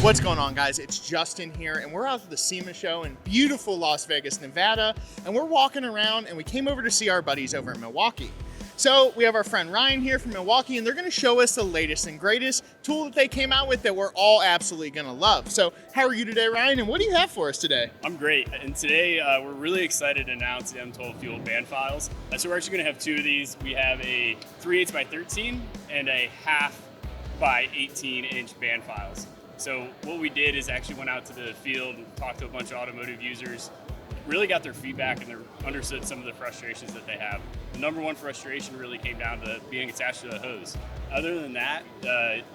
What's going on, guys? It's Justin here, and we're out at the SEMA show in beautiful Las Vegas, Nevada, and we're walking around, and we came over to see our buddies over in Milwaukee. So we have our friend Ryan here from Milwaukee, and they're going to show us the latest and greatest tool that they came out with that we're all absolutely going to love. So how are you today, Ryan, and what do you have for us today? I'm great, and today we're really excited to announce the M12 Fuel Bandfiles. So we're actually going to have two of these. We have a 3/8 by 13 and a 1/2 by 18 inch Bandfiles. So what we did is actually went out to the field and talked to a bunch of automotive users, really got their feedback and understood some of the frustrations that they have. The number one frustration really came down to being attached to the hose. Other than that,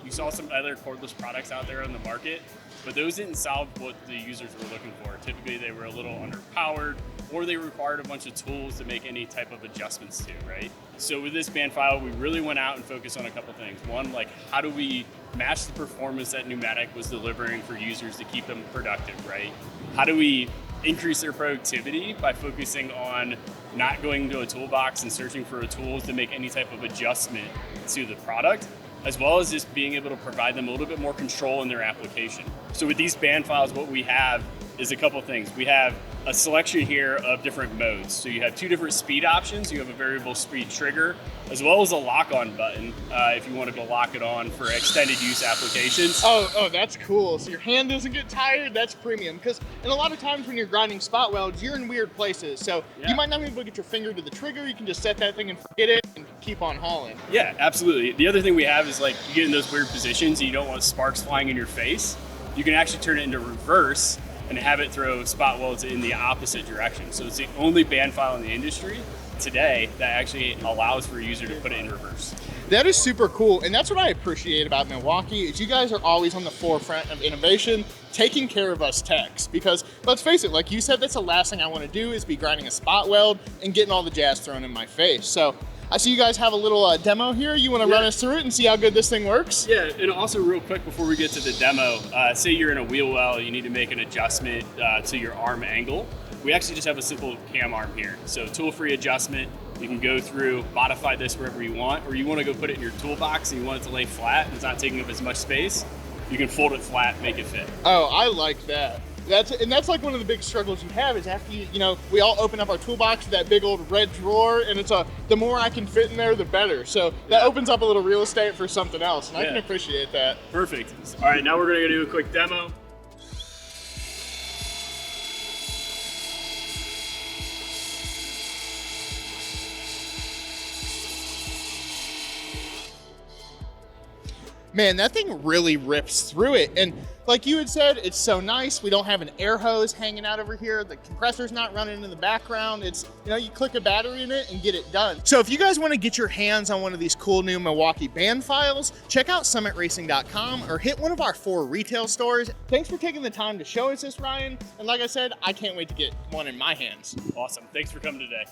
you saw some other cordless products out there on the market, but those didn't solve what the users were looking for. Typically they were a little underpowered, or they required a bunch of tools to make any type of adjustments to, right? So with this Bandfile, we really went out and focused on a couple things. One, like how do we match the performance that pneumatic was delivering for users to keep them productive, right? How do we increase their productivity by focusing on not going into a toolbox and searching for tools to make any type of adjustment to the product, as well as just being able to provide them a little bit more control in their application. So with these Bandfiles, what we have is a couple things. We have a selection here of different modes. So you have two different speed options. You have a variable speed trigger, as well as a lock-on button if you wanted to lock it on for extended use applications. Oh, that's cool. So your hand doesn't get tired. That's premium. Because and a lot of times when you're grinding spot welds, you're in weird places. So you might not be able to get your finger to the trigger. You can just set that thing and forget it and keep on hauling. Yeah, absolutely. The other thing we have is like you get in those weird positions and you don't want sparks flying in your face. You can actually turn it into reverse and have it throw spot welds in the opposite direction. So it's the only Bandfile in the industry today that actually allows for a user to put it in reverse. That is super cool, and that's what I appreciate about Milwaukee is you guys are always on the forefront of innovation, taking care of us techs. Because let's face it, like you said, that's the last thing I want to do is be grinding a spot weld and getting all the jazz thrown in my face. So I see you guys have a little demo here. You want to run us through it and see how good this thing works? Yeah, and also real quick before we get to the demo, say you're in a wheel well, you need to make an adjustment to your arm angle. We actually just have a simple cam arm here. So tool-free adjustment. You can go through, modify this wherever you want, or you want to go put it in your toolbox and you want it to lay flat and it's not taking up as much space. You can fold it flat, make it fit. Oh, I like that. That's like one of the big struggles you have is after we all open up our toolbox, that big old red drawer, and it's the more I can fit in there, the better. So that opens up a little real estate for something else, and I can appreciate that. Perfect. All right, now we're gonna do a quick demo. Man, that thing really rips through it. And like you had said, it's so nice. We don't have an air hose hanging out over here. The compressor's not running in the background. It's, you click a battery in it and get it done. So if you guys want to get your hands on one of these cool new Milwaukee Bandfiles, check out summitracing.com or hit one of our 4 retail stores. Thanks for taking the time to show us this, Ryan. And like I said, I can't wait to get one in my hands. Awesome. Thanks for coming today.